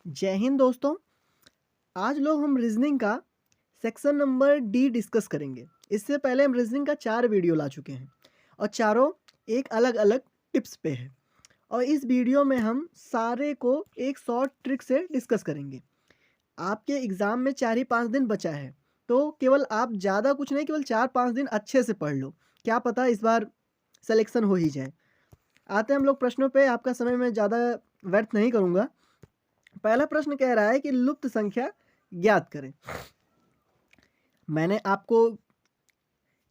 जय हिंद दोस्तों। आज लोग हम रीजनिंग का सेक्शन नंबर डी डिस्कस करेंगे। इससे पहले हम रीजनिंग का 4 वीडियो ला चुके हैं और चारों एक अलग अलग टिप्स पे है। और इस वीडियो में हम सारे को एक शॉर्ट ट्रिक से डिस्कस करेंगे। आपके एग्ज़ाम में 4 ही 5 दिन बचा है, तो केवल आप ज़्यादा कुछ नहीं, केवल 4-5 दिन अच्छे से पढ़ लो। क्या पता इस बार सिलेक्शन हो ही जाए। आते हैं हम लोग प्रश्नों पे। आपका समय मैं ज़्यादा व्यर्थ नहीं करूँगा। पहला प्रश्न कह रहा है कि लुप्त संख्या ज्ञात करें। मैंने आपको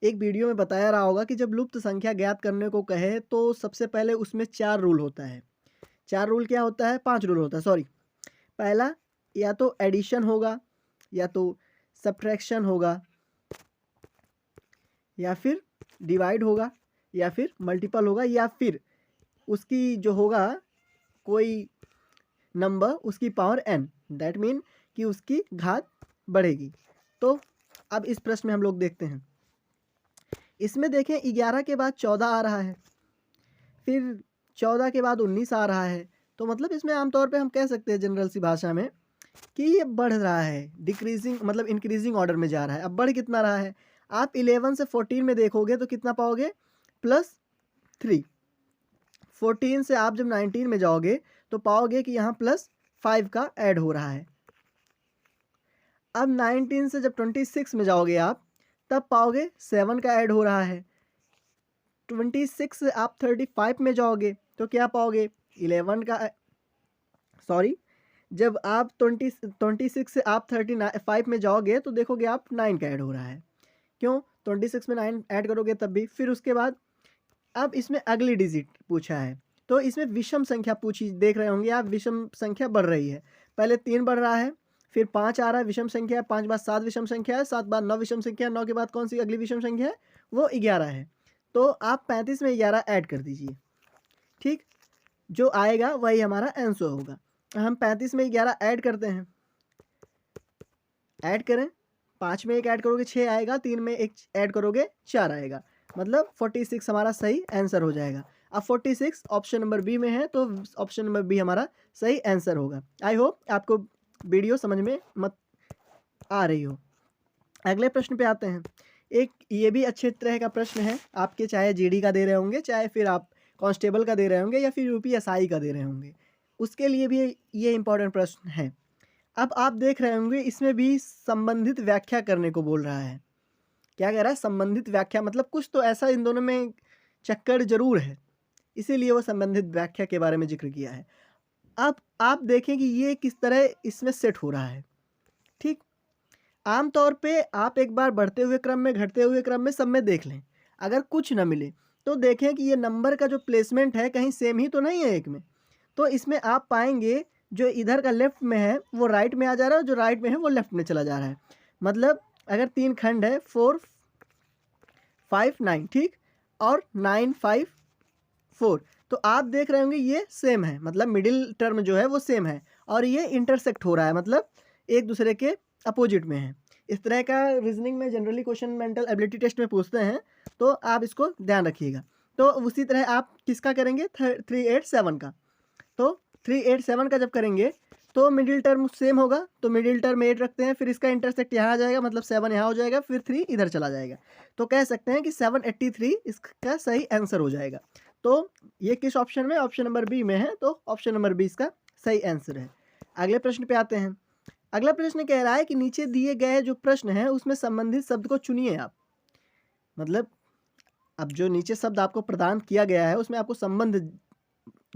एक वीडियो में बताया रहा होगा कि जब लुप्त संख्या ज्ञात करने को कहे तो सबसे पहले उसमें 4 रूल होता है। 4 रूल क्या होता है? 5 रूल होता है, सॉरी। पहला, या तो एडिशन होगा, या तो सब्ट्रैक्शन होगा, या फिर डिवाइड होगा, या फिर मल्टीपल होगा, या फिर उसकी जो होगा कोई नंबर उसकी पावर n, दैट मीन कि उसकी घात बढ़ेगी। तो अब इस प्रश्न में हम लोग देखते हैं। इसमें देखें 11 के बाद 14 आ रहा है, फिर 14 के बाद 19 आ रहा है। तो मतलब इसमें आमतौर पे हम कह सकते हैं जनरल सी भाषा में कि ये बढ़ रहा है, डिक्रीजिंग मतलब इंक्रीजिंग ऑर्डर में जा रहा है। अब बढ़ कितना रहा है? आप 11 से 14 में देखोगे तो कितना पाओगे? +3। 14 से आप जब 19 में जाओगे तो पाओगे कि यहाँ +5 का ऐड हो रहा है। अब 19 से जब 26 में जाओगे आप, तब पाओगे 7 का ऐड हो रहा है। 26 से आप 35 में जाओगे तो क्या पाओगे? 11 का सॉरी, जब आप 26 से आप 35 में जाओगे तो देखोगे आप 9 का ऐड हो रहा है। क्यों? 26 में 9 ऐड करोगे तब भी। फिर उसके बाद अब इसमें अगली डिजिट पूछा है, तो इसमें विषम संख्या पूछी, देख रहे होंगे आप, विषम संख्या बढ़ रही है। पहले 3 बढ़ रहा है, फिर 5 आ रहा है विषम संख्या है, 5 बाद 7 विषम संख्या है, 7 बाद 9 विषम संख्या है, 9 के बाद कौन सी अगली विषम संख्या है? वो 11 है। तो आप 35 में 11 ऐड कर दीजिए। ठीक, जो आएगा वही हमारा आंसर होगा। हम 35 में 11 ऐड करते हैं, ऐड करें, 5 में 1 ऐड करोगे 6 आएगा, 3 में 1 ऐड करोगे 4 आएगा, मतलब 46 हमारा सही आंसर हो जाएगा। अब 46 ऑप्शन नंबर बी में है, तो ऑप्शन नंबर बी हमारा सही आंसर होगा। आई होप आपको वीडियो समझ में मत आ रही हो। अगले प्रश्न पे आते हैं। एक ये भी अच्छे तरह का प्रश्न है, आपके चाहे जीडी का दे रहे होंगे, चाहे फिर आप कांस्टेबल का दे रहे होंगे, या फिर यूपीएसआई का दे रहे होंगे, उसके लिए भी ये इंपॉर्टेंट प्रश्न है। अब आप देख रहे होंगे इसमें भी संबंधित व्याख्या करने को बोल रहा है। क्या कह रहा है? संबंधित व्याख्या, मतलब कुछ तो ऐसा इन दोनों में चक्कर जरूर है, इसीलिए वो संबंधित व्याख्या के बारे में जिक्र किया है। अब आप देखें कि ये किस तरह इसमें सेट हो रहा है। ठीक, आमतौर पे आप एक बार बढ़ते हुए क्रम में, घटते हुए क्रम में, सब में देख लें। अगर कुछ ना मिले तो देखें कि ये नंबर का जो प्लेसमेंट है कहीं सेम ही तो नहीं है एक में। तो इसमें आप पाएंगे जो इधर का लेफ्ट में है वो राइट में आ जा रहा है, जो राइट में है वो लेफ्ट में चला जा रहा है। मतलब अगर 3 खंड है, 4 5 9, ठीक, और 9 5 4, तो आप देख रहे होंगे ये सेम है, मतलब मिडिल टर्म जो है वो सेम है, और ये इंटरसेक्ट हो रहा है, मतलब एक दूसरे के अपोजिट में है। इस तरह का रीजनिंग में generally question mental ability test में पूछते हैं, तो आप इसको ध्यान रखिएगा। तो उसी तरह आप किसका करेंगे? 387 का। तो 387 का जब करेंगे तो मिडिल टर्म सेम होगा, तो मिडिल टर्म 8 रखते हैं, फिर इसका इंटरसेक्ट यहाँ आ जाएगा, मतलब 7 यहाँ हो जाएगा, फिर 3 इधर चला जाएगा। तो कह सकते हैं कि 783 इसका सही आंसर हो जाएगा। तो ये किस ऑप्शन में? ऑप्शन नंबर बी में है, तो ऑप्शन नंबर बी इसका सही आंसर है। अगले प्रश्न पे आते हैं। अगला प्रश्न कह रहा है कि नीचे दिए गए जो प्रश्न है उसमें संबंधित शब्द को चुनिए आप। मतलब अब जो नीचे शब्द आपको प्रदान किया गया है उसमें आपको संबंध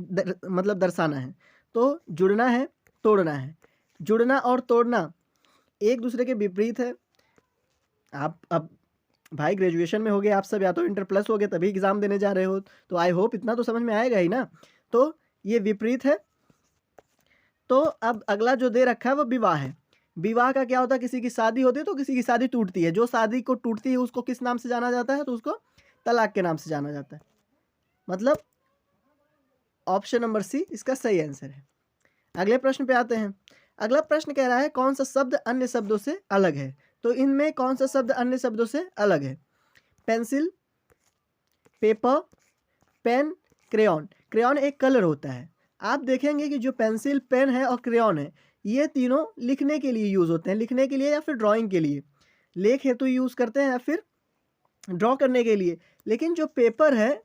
मतलब दर्शाना है। तो जुड़ना है, तोड़ना है। जुड़ना और तोड़ना एक दूसरे के विपरीत है। आप अब भाई ग्रेजुएशन में होगे आप सब, या तो इंटर प्लस होगे तभी एग्ज़ाम देने जा रहे हो, तो आई होप इतना तो समझ में आएगा ही ना। तो ये विपरीत है। तो अब अगला जो दे रखा है वो विवाह है। विवाह का क्या होता है? किसी की शादी होती है तो किसी की शादी टूटती है। जो शादी को टूटती है उसको किस नाम से जाना जाता है? तो उसको तलाक के नाम से जाना जाता है। मतलब ऑप्शन नंबर सी इसका सही आंसर है। अगले प्रश्न पे आते हैं। अगला प्रश्न कह रहा है कौन सा शब्द अन्य शब्दों से अलग है? तो इनमें कौन सा शब्द अन्य शब्दों से अलग है? Pencil, paper, pen, crayon. Crayon एक कलर होता है, आप देखेंगे कि जो पेंसिल, पेन है और क्रेयॉन है, ये तीनों लिखने के लिए यूज़ होते हैं, लिखने के लिए या फिर ड्राइंग के लिए, लेख हेतु यूज़ करते हैं या फिर ड्रॉ करने के लिए। लेकिन जो पेपर है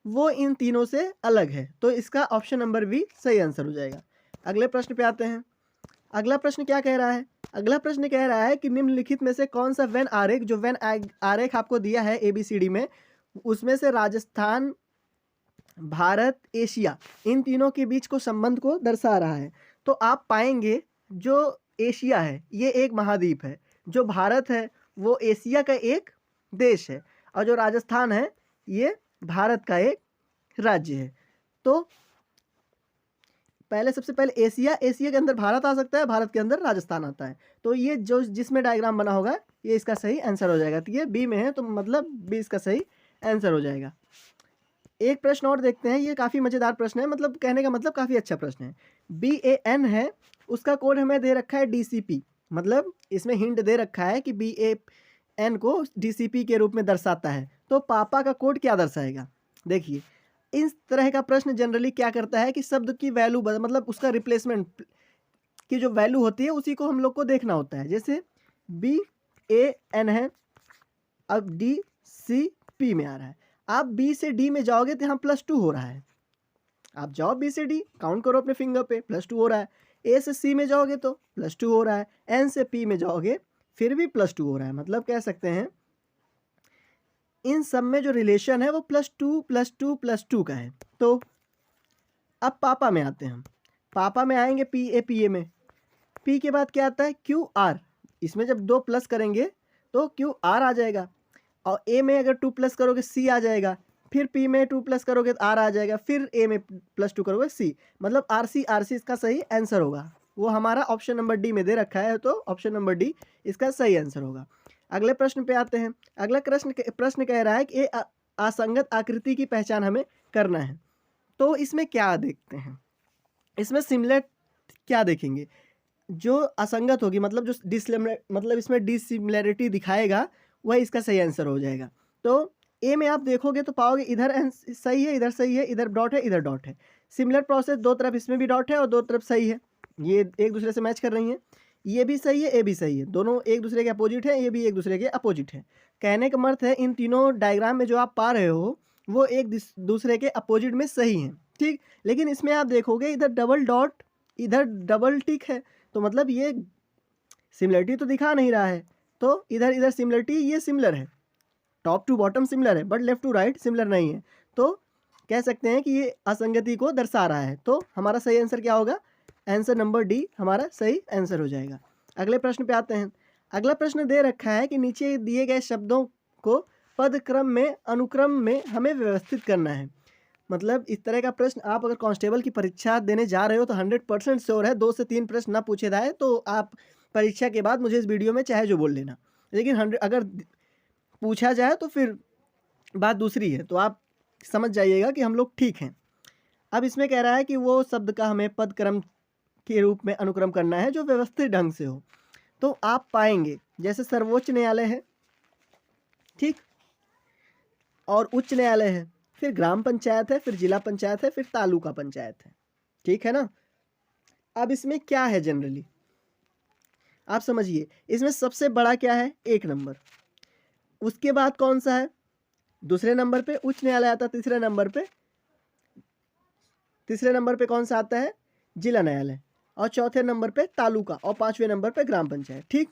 वो इन तीनों से अलग है, तो इसका ऑप्शन नंबर बी सही आंसर हो जाएगा। अगले प्रश्न पे आते हैं। अगला प्रश्न क्या कह रहा है? अगला प्रश्न कह रहा है कि निम्नलिखित में से कौन सा वेन आरेख, जो वेन आरेख आपको दिया है ABCD में, उसमें से राजस्थान, भारत, एशिया, इन तीनों के बीच को संबंध को दर्शा रहा है। तो आप पाएंगे जो एशिया है ये एक महाद्वीप है, जो भारत है वो एशिया का एक देश है, और जो राजस्थान है ये भारत का एक राज्य है। तो पहले, सबसे पहले एशिया, एशिया के अंदर भारत आ सकता है, भारत के अंदर राजस्थान आता है। तो ये जो जिसमें डायग्राम बना होगा ये इसका सही आंसर हो जाएगा। तो ये बी में है, तो मतलब बी इसका सही आंसर हो जाएगा। एक प्रश्न और देखते हैं, ये काफ़ी मज़ेदार प्रश्न है, मतलब कहने का मतलब काफ़ी अच्छा प्रश्न है। BAN है, उसका कोड हमें दे रखा है DCP, मतलब इसमें हिंट दे रखा है कि BAN को DCP के रूप में दर्शाता है। तो पापा का कोड क्या दर्शाएगा? देखिए, इस तरह का प्रश्न जनरली क्या करता है कि शब्द की वैल्यू, मतलब उसका रिप्लेसमेंट की जो वैल्यू होती है उसी को हम लोग को देखना होता है। जैसे BAN है, अब DCP में आ रहा है, आप B से D में जाओगे तो यहाँ +2 हो रहा है। आप जाओ B से D, काउंट करो अपने फिंगर पे, +2 हो रहा है। A से C में जाओगे तो +2 हो रहा है। N से P में जाओगे फिर भी +2 हो रहा है। मतलब कह सकते हैं इन सब में जो रिलेशन है वो +2 +2 +2 का है। तो अब पापा में आते हैं हम। पापा में आएंगे PA में। P के बाद क्या आता है? QR। इसमें जब 2 प्लस करेंगे तो QR आ जाएगा, और A में अगर 2 प्लस करोगे C आ जाएगा, फिर P में 2 प्लस करोगे तो R आ जाएगा, फिर A में +2 करोगे C, मतलब RC इसका सही आंसर होगा। वो हमारा ऑप्शन नंबर डी में दे रखा है, तो ऑप्शन नंबर डी इसका सही आंसर होगा। अगले प्रश्न पे आते हैं। अगला प्रश्न कह रहा है कि असंगत आकृति की पहचान हमें करना है। तो इसमें क्या देखते हैं? इसमें सिमिलर क्या देखेंगे? जो असंगत होगी, मतलब जो मतलब इसमें डिसिमिलरिटी दिखाएगा वह इसका सही आंसर हो जाएगा। तो ए में आप देखोगे तो पाओगे इधर सही है, इधर सही है, इधर डॉट है, इधर डॉट है। सिमिलर प्रोसेस, दो तरफ इसमें भी डॉट है और दो तरफ सही है, ये एक दूसरे से मैच कर रही हैं। ये भी सही है, ए भी सही है, दोनों एक दूसरे के अपोजिट है, ये भी एक दूसरे के अपोजिट है। कहने का मतलब है इन तीनों डायग्राम में जो आप पा रहे हो वो एक दूसरे के अपोजिट में सही हैं, ठीक। लेकिन इसमें आप देखोगे इधर डबल डॉट, इधर डबल टिक है, तो मतलब ये सिमिलरिटी तो दिखा नहीं रहा है। तो इधर सिमिलरिटी, ये सिमिलर है, टॉप टू बॉटम सिमिलर है, but left to right similar नहीं है। तो कह सकते हैं कि ये असंगति को दर्शा रहा है। तो हमारा सही आंसर क्या होगा? आंसर नंबर डी हमारा सही आंसर हो जाएगा। अगले प्रश्न पे आते हैं। अगला प्रश्न दे रखा है कि नीचे दिए गए शब्दों को पद क्रम में, अनुक्रम में हमें व्यवस्थित करना है। मतलब इस तरह का प्रश्न आप अगर कांस्टेबल की परीक्षा देने जा रहे हो तो 100% श्योर है 2 से 3 प्रश्न ना पूछे जाए तो आप परीक्षा के बाद मुझे इस वीडियो में चाहे जो बोल लेना। लेकिन अगर पूछा जाए तो फिर बात दूसरी है, तो आप समझ जाइएगा कि हम लोग ठीक हैं। अब इसमें कह रहा है कि वो शब्द का हमें पद क्रम के रूप में अनुक्रम करना है जो व्यवस्थित ढंग से हो। तो आप पाएंगे जैसे सर्वोच्च न्यायालय है, ठीक, और उच्च न्यायालय है, फिर ग्राम पंचायत है, फिर जिला पंचायत है, फिर तालुका पंचायत है, ठीक है ना। अब इसमें क्या है जनरली आप समझिए, इसमें सबसे बड़ा क्या है? 1 नंबर। उसके बाद कौन सा है? दूसरे नंबर पे उच्च न्यायालय आता है, तीसरे नंबर पे कौन सा आता है? जिला न्यायालय, और चौथे नंबर पे तालुका, और 5वें नंबर पे ग्राम पंचायत, ठीक।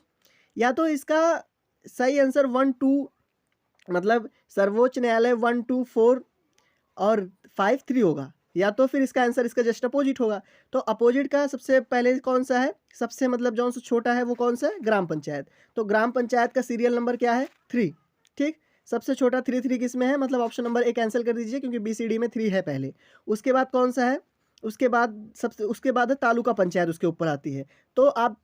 या तो इसका सही आंसर 1 2, मतलब सर्वोच्च न्यायालय 1 2 4 और 5 3 होगा, या तो फिर इसका आंसर इसका जस्ट अपोजिट होगा। तो अपोजिट का सबसे पहले कौन सा है? सबसे मतलब जो सा छोटा है वो कौन सा है? ग्राम पंचायत। तो ग्राम पंचायत का सीरियल नंबर क्या है? 3, ठीक। सबसे छोटा 3 किस में है? मतलब ऑप्शन नंबर ए कैंसिल कर दीजिए क्योंकि BCD में 3 है पहले। उसके बाद कौन सा है? उसके बाद है तालुका पंचायत, उसके ऊपर आती है। तो आप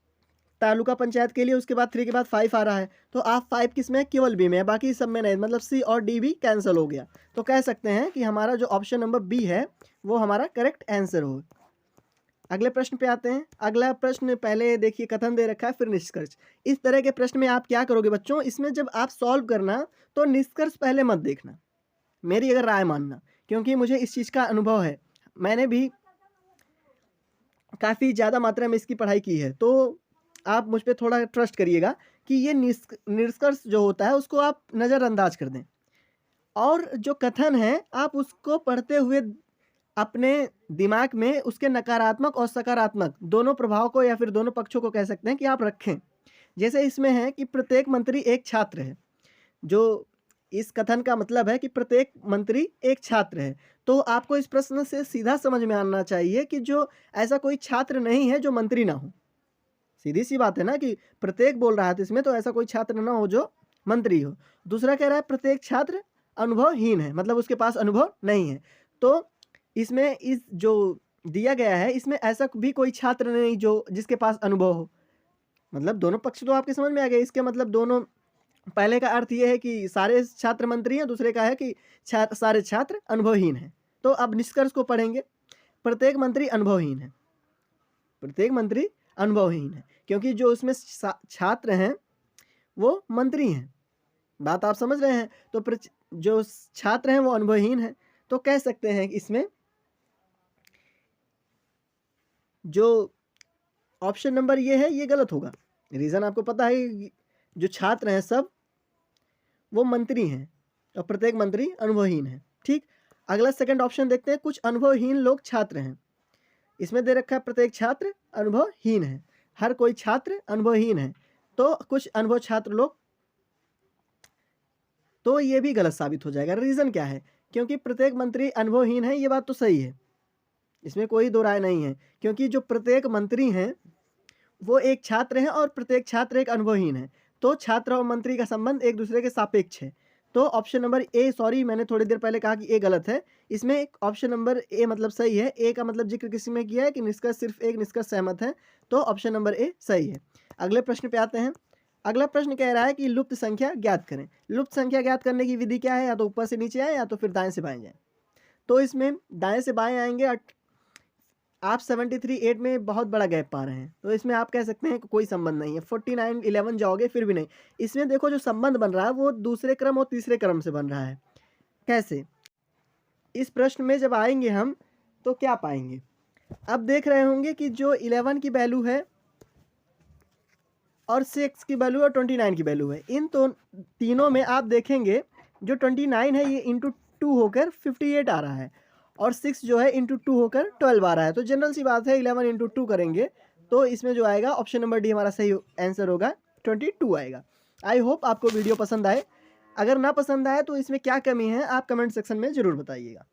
तालुका पंचायत के लिए उसके बाद 3 के बाद 5 आ रहा है, तो आप 5 किस में है? केवल बी में है, बाकी सब में नहीं, मतलब सी और डी भी कैंसिल हो गया। तो कह सकते हैं कि हमारा जो ऑप्शन नंबर बी है वो हमारा करेक्ट आंसर हो। अगले प्रश्न पे आते हैं। अगला प्रश्न पहले देखिए कथन दे रखा है फिर निष्कर्ष। इस तरह के प्रश्न में आप क्या करोगे बच्चों, इसमें जब आप सॉल्व करना तो निष्कर्ष पहले मत देखना, मेरी अगर राय मानना, क्योंकि मुझे इस चीज़ का अनुभव है। मैंने भी काफ़ी ज़्यादा मात्रा में इसकी पढ़ाई की है, तो आप मुझ पे थोड़ा ट्रस्ट करिएगा कि ये निष्कर्ष जो होता है उसको आप नज़रअंदाज कर दें। और जो कथन है आप उसको पढ़ते हुए अपने दिमाग में उसके नकारात्मक और सकारात्मक दोनों प्रभाव को या फिर दोनों पक्षों को कह सकते हैं कि आप रखें। जैसे इसमें है कि प्रत्येक मंत्री एक छात्र है, जो इस कथन का मतलब है कि प्रत्येक मंत्री एक छात्र है। तो आपको इस प्रश्न से सीधा समझ में आना चाहिए कि जो ऐसा कोई छात्र नहीं है जो मंत्री ना हो। सीधी-सी बात है ना कि प्रत्येक बोल रहा है तो इसमें तो ऐसा कोई छात्र ना हो जो मंत्री हो। दूसरा कह रहा है प्रत्येक छात्र अनुभवहीन है, मतलब उसके पास अनुभव नहीं है। तो इसमें इस जो दिया गया है इसमें ऐसा भी कोई छात्र नहीं जो जिसके पास अनुभव हो। मतलब दोनों पक्ष तो आपके समझ में आ गए। इसके मतलब दोनों, पहले का अर्थ ये है कि सारे छात्र मंत्री हैं, दूसरे का है कि सारे छात्र अनुभवहीन हैं। तो अब निष्कर्ष को पढ़ेंगे। प्रत्येक मंत्री अनुभवहीन है, प्रत्येक मंत्री अनुभवहीन है, क्योंकि जो उसमें छात्र हैं वो मंत्री हैं। बात आप समझ रहे हैं? तो जो छात्र हैं वो अनुभवहीन हैं, तो कह सकते हैं कि इसमें जो ऑप्शन नंबर ये है ये गलत होगा। रीज़न आपको पता है कि जो छात्र हैं सब वो मंत्री हैं और प्रत्येक मंत्री अनुभवहीन है। ठीक, अगला सेकंड ऑप्शन देखते हैं। कुछ अनुभवहीन लोग छात्र हैं। इसमें दे रखा है प्रत्येक छात्र अनुभवहीन है, हर कोई छात्र अनुभवहीन है, तो कुछ अनुभव छात्र लोग, तो ये भी गलत साबित हो जाएगा। रीज़न क्या है? क्योंकि प्रत्येक मंत्री अनुभवहीन है, ये बात तो सही है, इसमें कोई दो राय नहीं है। क्योंकि जो प्रत्येक मंत्री हैं वो एक छात्र हैं और प्रत्येक छात्र एक अनुभवहीन है, तो छात्र और मंत्री का संबंध एक दूसरे के सापेक्ष है। तो ऑप्शन नंबर ए, सॉरी मैंने थोड़ी देर पहले कहा कि ए गलत है, इसमें ऑप्शन नंबर ए मतलब सही है। ए का मतलब जिक्र किसी में किया है कि निष्कर्ष सिर्फ एक निष्कर्ष सहमत है, तो ऑप्शन नंबर ए सही है। अगले प्रश्न पे आते हैं। अगला प्रश्न कह रहा है कि लुप्त संख्या ज्ञात करें। लुप्त संख्या ज्ञात करने की विधि क्या है? या तो ऊपर से नीचे आए या तो फिर दाएं से बाएं जाए। तो इसमें दाएं से बाएं आएंगे। आप 73 8 में बहुत बड़ा गैप पा रहे हैं, तो इसमें आप कह सकते हैं कि कोई संबंध नहीं है। 49 11 जाओगे फिर भी नहीं। इसमें देखो जो संबंध बन रहा है वो दूसरे क्रम और तीसरे क्रम से बन रहा है। कैसे? इस प्रश्न में जब आएंगे हम तो क्या पाएंगे? अब देख रहे होंगे कि जो 11 की वैल्यू है और 6 की वैल्यू और 29 की वैल्यू है, इन तो तीनों में आप देखेंगे जो 29 है ये इंटू 2 होकर 58 आ रहा है और 6 जो है इंटू 2 होकर 12 आ रहा है। तो जनरल सी बात है 11 इंटू 2 करेंगे तो इसमें जो आएगा ऑप्शन नंबर डी हमारा सही आंसर होगा, 22 आएगा। आई होप आपको वीडियो पसंद आए। अगर ना पसंद आए तो इसमें क्या कमी है आप कमेंट सेक्शन में ज़रूर बताइएगा।